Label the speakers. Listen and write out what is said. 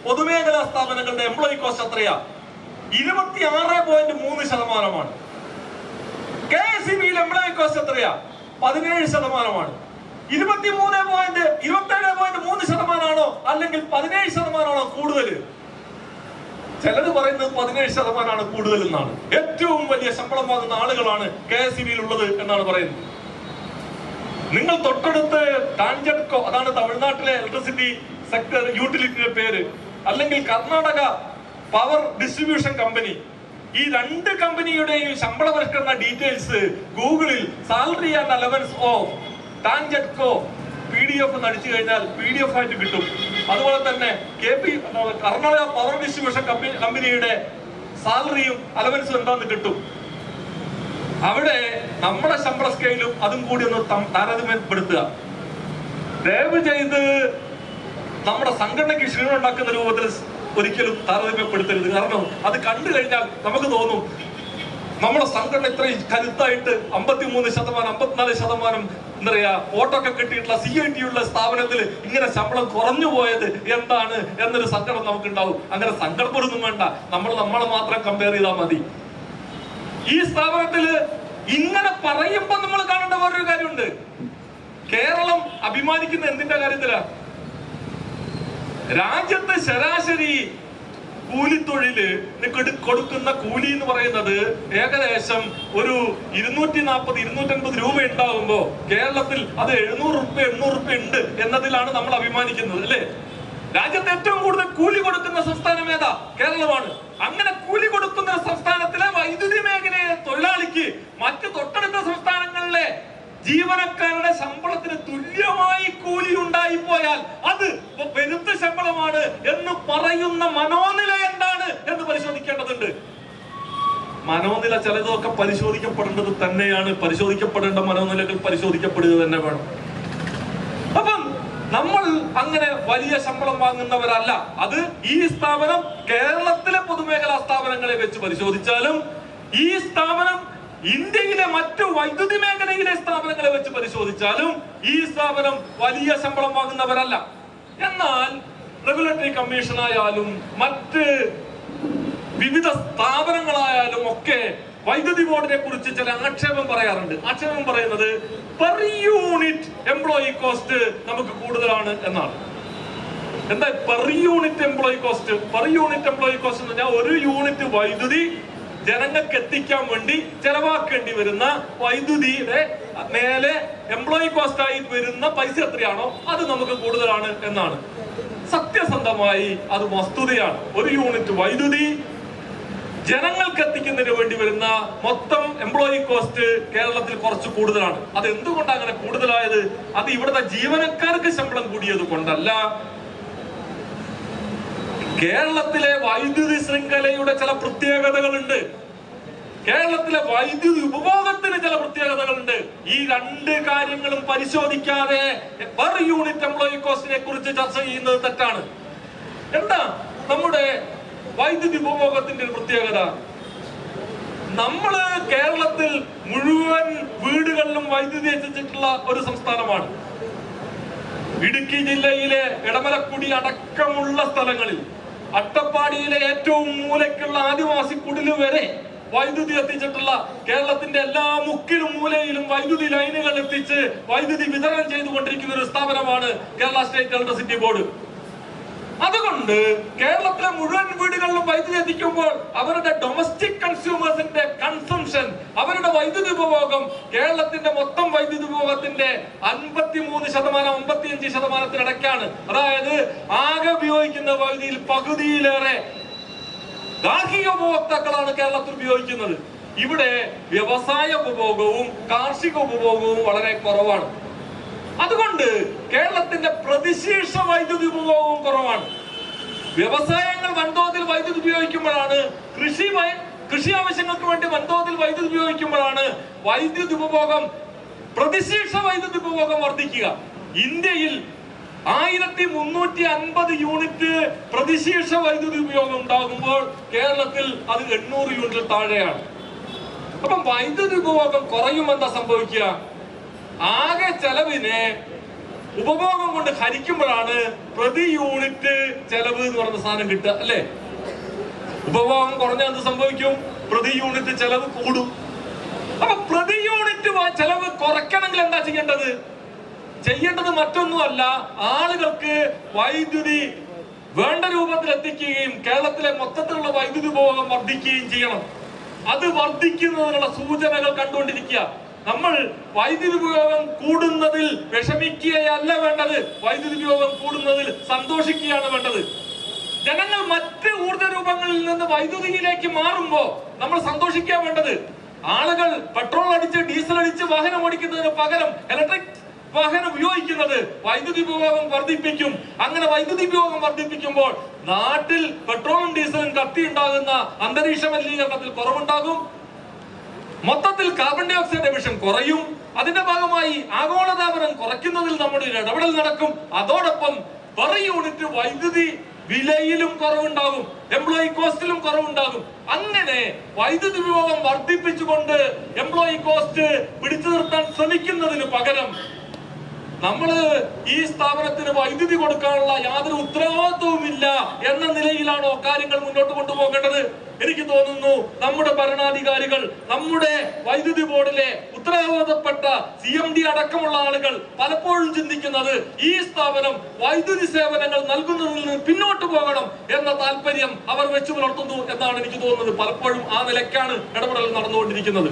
Speaker 1: പൊതുമേഖലാ സ്ഥാപനങ്ങളുടെ employee cost എത്രയാ? 26.3%. KSEBയിൽ എംപ്ലോയി കോസ്റ്റ് എത്രയാ? 17%. 27.3% അല്ലെങ്കിൽ 17% കൂടുതൽ? ചിലര് പറയുന്നത് 17% കൂടുതൽ എന്നാണ്. ഏറ്റവും വലിയ ശമ്പളം വാങ്ങുന്ന ആളുകളാണ് KSEBയിൽ ഉള്ളത് എന്നാണ് പറയുന്നത്. നിങ്ങൾ തൊട്ടടുത്ത് ടാൻജെഡ്കോ, അതാണ് തമിഴ്നാട്ടിലെ ഇലക്ട്രിസിറ്റി സെക്ടർ യൂട്ടിലിറ്റിയുടെ പേര്, അല്ലെങ്കിൽ കർണാടക പവർ ഡിസ്ട്രിബ്യൂഷൻ കമ്പനി, ഈ രണ്ട് കമ്പനിയുടെയും ശമ്പള പരിഷ്കരണ ഡീറ്റെയിൽസ് ഗൂഗിളിൽ salary and allowance of TANGEDCO PDF അടിച്ചു കഴിഞ്ഞാൽ PDF ആയിട്ട് കിട്ടും. അതുപോലെ തന്നെ കർണാടക പവർ ഡിസ്ട്രിബ്യൂഷൻ കമ്പനിയുടെ സാലറിയും അലവൻസും എന്താന്ന് കിട്ടും. അവിടെ നമ്മുടെ ശമ്പള സ്കെയിലും അതും കൂടി ഒന്ന് താരതമ്യപ്പെടുത്തുക. ദയവ് ചെയ്ത് നമ്മുടെ സംഘടനയ്ക്ക് ക്ഷീണം ഉണ്ടാക്കുന്ന രൂപത്തിൽ ഒരിക്കലും താരതമ്യപ്പെടുത്തരുത്. കാരണം അത് കണ്ടു കഴിഞ്ഞാൽ നമുക്ക് തോന്നും നമ്മുടെ സംഘടന ഇത്രയും കരുത്തായിട്ട് 53%, 54% എന്താ പറയാ വോട്ടൊക്കെ കിട്ടിയിട്ടുള്ള CIT ഉള്ള സ്ഥാപനത്തിൽ ഇങ്ങനെ ശമ്പളം കുറഞ്ഞു പോയത് എന്താണ് എന്നൊരു സങ്കടം നമുക്കുണ്ടാവും. അങ്ങനെ സങ്കടപ്പെടുന്നും വേണ്ട, നമ്മളെ മാത്രം കമ്പയർ ചെയ്താൽ മതി. ഈ സ്ഥാപനത്തില് ഇങ്ങനെ പറയുമ്പോ നമ്മൾ കാണേണ്ട വേറൊരു കാര്യമുണ്ട്. കേരളം അഭിമാനിക്കുന്ന എന്തിന്റെ കാര്യത്തിലാ? രാജ്യത്ത് ശരാശരി കൂലിത്തൊഴില് കൊടുക്കുന്ന കൂലി എന്ന് പറയുന്നത് ഏകദേശം ഒരു 240-250 രൂപ ഉണ്ടാകുമ്പോ കേരളത്തിൽ അത് 700 രൂപ ഉണ്ട് എന്നതിലാണ് നമ്മൾ അഭിമാനിക്കുന്നത്, അല്ലേ? രാജ്യത്ത് ഏറ്റവും കൂടുതൽ കൂലി കൊടുക്കുന്ന സംസ്ഥാനം ഏതാ? കേരളമാണ്. അങ്ങനെ കൂലി കൊടുക്കുന്ന സംസ്ഥാനത്തിലെ വൈദ്യുതി മേഖലയിലെ തൊഴിലാളിക്ക് മറ്റു തൊട്ടടുത്ത സംസ്ഥാനങ്ങളിലെ ജീവനക്കാരുടെ ശമ്പളത്തിന് തുല്യമായി കൂലി ഉണ്ടായിപ്പോയാൽ അത് പെരുത്ത ശമ്പളമാണ് എന്ന് പറയുന്ന മനോനില എന്താണ് എന്ന് പരിശോധിക്കേണ്ടതുണ്ട്. മനോനില ചിലതൊക്കെ പരിശോധിക്കപ്പെടേണ്ടത് തന്നെയാണ്. പരിശോധിക്കപ്പെടേണ്ട മനോനിലകൾ പരിശോധിക്കപ്പെടുക തന്നെ വേണം. അപ്പം നമ്മൾ അങ്ങനെ വലിയ ശമ്പളം വാങ്ങുന്നവരല്ല. അത് ഈ സ്ഥാപനം കേരളത്തിലെ പൊതുമേഖലാ സ്ഥാപനങ്ങളെ വെച്ച് പരിശോധിച്ചാലും ഈ സ്ഥാപനം ഇന്ത്യയിലെ മറ്റു വൈദ്യുതി മേഖലയിലെ സ്ഥാപനങ്ങളെ വെച്ച് പരിശോധിച്ചാലും ഈ സ്ഥാപനം വലിയ ശമ്പളം വാങ്ങുന്നവരല്ല. എന്നാൽ റെഗുലേറ്ററി കമ്മീഷൻ ആയാലും മറ്റ് വിവിധ സ്ഥാപനങ്ങളായാലും ഒക്കെ വൈദ്യുതി ബോർഡിനെ കുറിച്ച് ചില ആക്ഷേപം പറയാറുണ്ട്. ആക്ഷേപം പറയുന്നത് പെർ യൂണിറ്റ് എംപ്ലോയി കോസ്റ്റ് നമുക്ക് കൂടുതലാണ് എന്നാണ്. എന്താ per unit employee cost? Per unit employee cost എന്ന് പറഞ്ഞാൽ ഒരു യൂണിറ്റ് വൈദ്യുതി ജനങ്ങൾക്ക് എത്തിക്കാൻ വേണ്ടി ചെലവാക്കേണ്ടി വരുന്ന വൈദ്യുതിയുടെ മേലെ എംപ്ലോയി കോസ്റ്റ് ആയി വരുന്ന പൈസ എത്രയാണോ അത് നമുക്ക് കൂടുതലാണ് എന്നാണ്. സത്യസന്ധമായി അത് വസ്തുതയാണ്. ഒരു യൂണിറ്റ് വൈദ്യുതി ജനങ്ങൾക്ക് എത്തിക്കുന്നതിന് വേണ്ടി വരുന്ന മൊത്തം എംപ്ലോയി കോസ്റ്റ് കേരളത്തിൽ കുറച്ച് കൂടുതലാണ്. അത് എന്തുകൊണ്ടാണ് അങ്ങനെ കൂടുതലായത്? അത് ഇവിടുത്തെ ജീവനക്കാർക്ക് ശമ്പളം കൂടിയത് കൊണ്ടല്ല. കേരളത്തിലെ വൈദ്യുതി ശൃംഖലയുടെ ചില പ്രത്യേകതകളുണ്ട്. കേരളത്തിലെ വൈദ്യുതി ഉപഭോഗത്തിന് ചില പ്രത്യേകതകളുണ്ട്. ഈ രണ്ട് കാര്യങ്ങളും പരിശോധിക്കാതെ പെർ യൂണിറ്റ് എംപ്ലോയി കോസ്റ്റിനെ കുറിച്ച് ചർച്ച ചെയ്യുന്നത് തെറ്റാണ്. എന്താ നമ്മുടെ വൈദ്യുതി ഉപഭോഗത്തിന്റെ ഒരു പ്രത്യേകത? നമ്മള് കേരളത്തിൽ മുഴുവൻ വീടുകളിലും വൈദ്യുതി എത്തിച്ചിട്ടുള്ള ഒരു സംസ്ഥാനമാണ്. ഇടുക്കി ജില്ലയിലെ ഇടമലക്കുടി അടക്കമുള്ള സ്ഥലങ്ങളിൽ, അട്ടപ്പാടിയിലെ ഏറ്റവും മൂലയ്ക്കുള്ള ആദിവാസി കുടില് വരെ വൈദ്യുതി എത്തിച്ചിട്ടുള്ള, കേരളത്തിന്റെ എല്ലാ മുക്കിലും മൂലയിലും വൈദ്യുതി ലൈനുകൾ എത്തിച്ച് വൈദ്യുതി വിതരണം ചെയ്തുകൊണ്ടിരിക്കുന്ന ഒരു സ്ഥാപനമാണ് കേരള സ്റ്റേറ്റ് ഇലക്ട്രിസിറ്റി ബോർഡ്. അതുകൊണ്ട് കേരളത്തിലെ മുഴുവൻ വീടുകളിലും വൈദ്യുതി എത്തിക്കുമ്പോൾ അവരുടെ ഡൊമസ്റ്റിക് കൺസ്യൂമേഴ്സിന്റെ കൺസംഷൻ, അവരുടെ വൈദ്യുതി ഉപഭോഗം കേരളത്തിന്റെ മൊത്തം വൈദ്യുതി ഉപഭോഗത്തിന്റെ 53%-55%-ഇടയ്ക്കാണ്. അതായത് ആകെ ഉപയോഗിക്കുന്ന വൈദ്യുതിയിൽ പകുതിയിലേറെ ഗാർഹിക ഉപഭോക്താക്കളാണ് കേരളത്തിൽ ഉപയോഗിക്കുന്നത്. ഇവിടെ വ്യവസായ ഉപഭോഗവും കാർഷിക ഉപഭോഗവും വളരെ കുറവാണ്. അതുകൊണ്ട് കേരളത്തിന്റെ പ്രതിശീർഷ വൈദ്യുതി ഉപഭോഗവും കുറവാണ്. വ്യവസായങ്ങൾ വൻതോതിൽ വൈദ്യുതി ഉപയോഗിക്കുമ്പോഴാണ്, കൃഷി ആവശ്യങ്ങൾക്ക് വേണ്ടി വൻതോതിൽ വൈദ്യുതി ഉപയോഗിക്കുമ്പോഴാണ് വൈദ്യുതി ഉപഭോഗം, പ്രതിശീർഷ വൈദ്യുതി ഉപഭോഗം വർദ്ധിക്കുക. ഇന്ത്യയിൽ 1350 യൂണിറ്റ് പ്രതിശീർഷ വൈദ്യുതി ഉപയോഗം ഉണ്ടാകുമ്പോൾ കേരളത്തിൽ അത് 800 യൂണിറ്റിൽ താഴെയാണ്. അപ്പം വൈദ്യുതി ഉപഭോഗം കുറയുമെന്താ സംഭവിക്കുക? ആകെ ചെലവിനെ ഉപഭോഗം കൊണ്ട് ഹരിക്കുമ്പോഴാണ് പ്രതി യൂണിറ്റ് ചെലവ് എന്ന് പറയുന്ന സാധനം കിട്ടുക, അല്ലെ? ഉപഭോഗം കുറഞ്ഞാൽ എന്ത് സംഭവിക്കും? പ്രതി യൂണിറ്റ് ചെലവ് കൂടും. അപ്പൊ പ്രതി യൂണിറ്റ് ചെലവ് കുറയ്ക്കണമെങ്കിൽ എന്താ ചെയ്യേണ്ടത്? ചെയ്യേണ്ടത് മറ്റൊന്നുമല്ല, ആളുകൾക്ക് വൈദ്യുതി വേണ്ട രൂപത്തിൽ എത്തിക്കുകയും കേരളത്തിലെ മൊത്തത്തിലുള്ള വൈദ്യുതി ഉപഭോഗം വർദ്ധിക്കുകയും ചെയ്യണം. അത് വർദ്ധിക്കുന്നതിനുള്ള സൂചനകൾ കണ്ടുകൊണ്ടിരിക്കുക. നമ്മൾ വൈദ്യുതി ഉപയോഗം കൂടുന്നതിൽ വിഷമിക്കുകയല്ല വേണ്ടത്, വൈദ്യുതി ഉപയോഗം കൂടുന്നതിൽ സന്തോഷിക്കുകയാണ് വേണ്ടത്. ജനങ്ങൾ മറ്റ് ഊർജ രൂപങ്ങളിൽ നിന്ന് വൈദ്യുതിയിലേക്ക് മാറുമ്പോ നമ്മൾ സന്തോഷിക്കാൻ വേണ്ടത്. ആളുകൾ പെട്രോൾ അടിച്ച് ഡീസൽ അടിച്ച് വാഹനം ഓടിക്കുന്നതിന് പകരം ഇലക്ട്രിക് വാഹനം ഉപയോഗിക്കുന്നത് വൈദ്യുതി ഉപയോഗം വർദ്ധിപ്പിക്കും. അങ്ങനെ വൈദ്യുതി ഉപയോഗം വർദ്ധിപ്പിക്കുമ്പോൾ നാട്ടിൽ പെട്രോളും ഡീസലും കത്തിയുണ്ടാകുന്ന അന്തരീക്ഷ മലിനീകരണത്തിൽ കുറവുണ്ടാകും. മൊത്തത്തിൽ കാർബൺ ഡൈ ഓക്സൈഡ് എമിഷൻ കുറയും. അതിന്റെ ഭാഗമായി ആഗോളതാപനം കുറയ്ക്കുന്നതിൽ നമ്മുടെ ഒരു ഇടപെടൽ നടക്കും. അതോടൊപ്പം പെർ യൂണിറ്റ് വൈദ്യുതി വിലയിലും കുറവുണ്ടാകും, എംപ്ലോയി കോസ്റ്റിലും കുറവുണ്ടാകും. അങ്ങനെ വൈദ്യുതി ഉപയോഗം വർദ്ധിപ്പിച്ചുകൊണ്ട് എംപ്ലോയി കോസ്റ്റ് പിടിച്ചു നിർത്താൻ ശ്രമിക്കുന്നതിന് പകരം നമ്മള് ഈ സ്ഥാപനത്തിന് വൈദ്യുതി കൊടുക്കാനുള്ള യാതൊരു ഉത്തരവാദിത്വവുമില്ല എന്ന നിലയിലാണോ കാര്യങ്ങൾ മുന്നോട്ട് കൊണ്ടുപോകേണ്ടത്? എനിക്ക് തോന്നുന്നു നമ്മുടെ ഭരണാധികാരികൾ, നമ്മുടെ വൈദ്യുതി ബോർഡിലെ ഉത്തരവാദിത്തപ്പെട്ട CMD അടക്കമുള്ള ആളുകൾ പലപ്പോഴും ചിന്തിക്കുന്നത് ഈ സ്ഥാപനം വൈദ്യുതി സേവനങ്ങൾ നൽകുന്നതിൽ നിന്ന് പിന്നോട്ട് പോകണം എന്ന താല്പര്യം അവർ വെച്ചു പുലർത്തുന്നു എന്നാണ് എനിക്ക് തോന്നുന്നത്. പലപ്പോഴും ആ നിലയ്ക്കാണ് ഇടപെടൽ നടന്നുകൊണ്ടിരിക്കുന്നത്.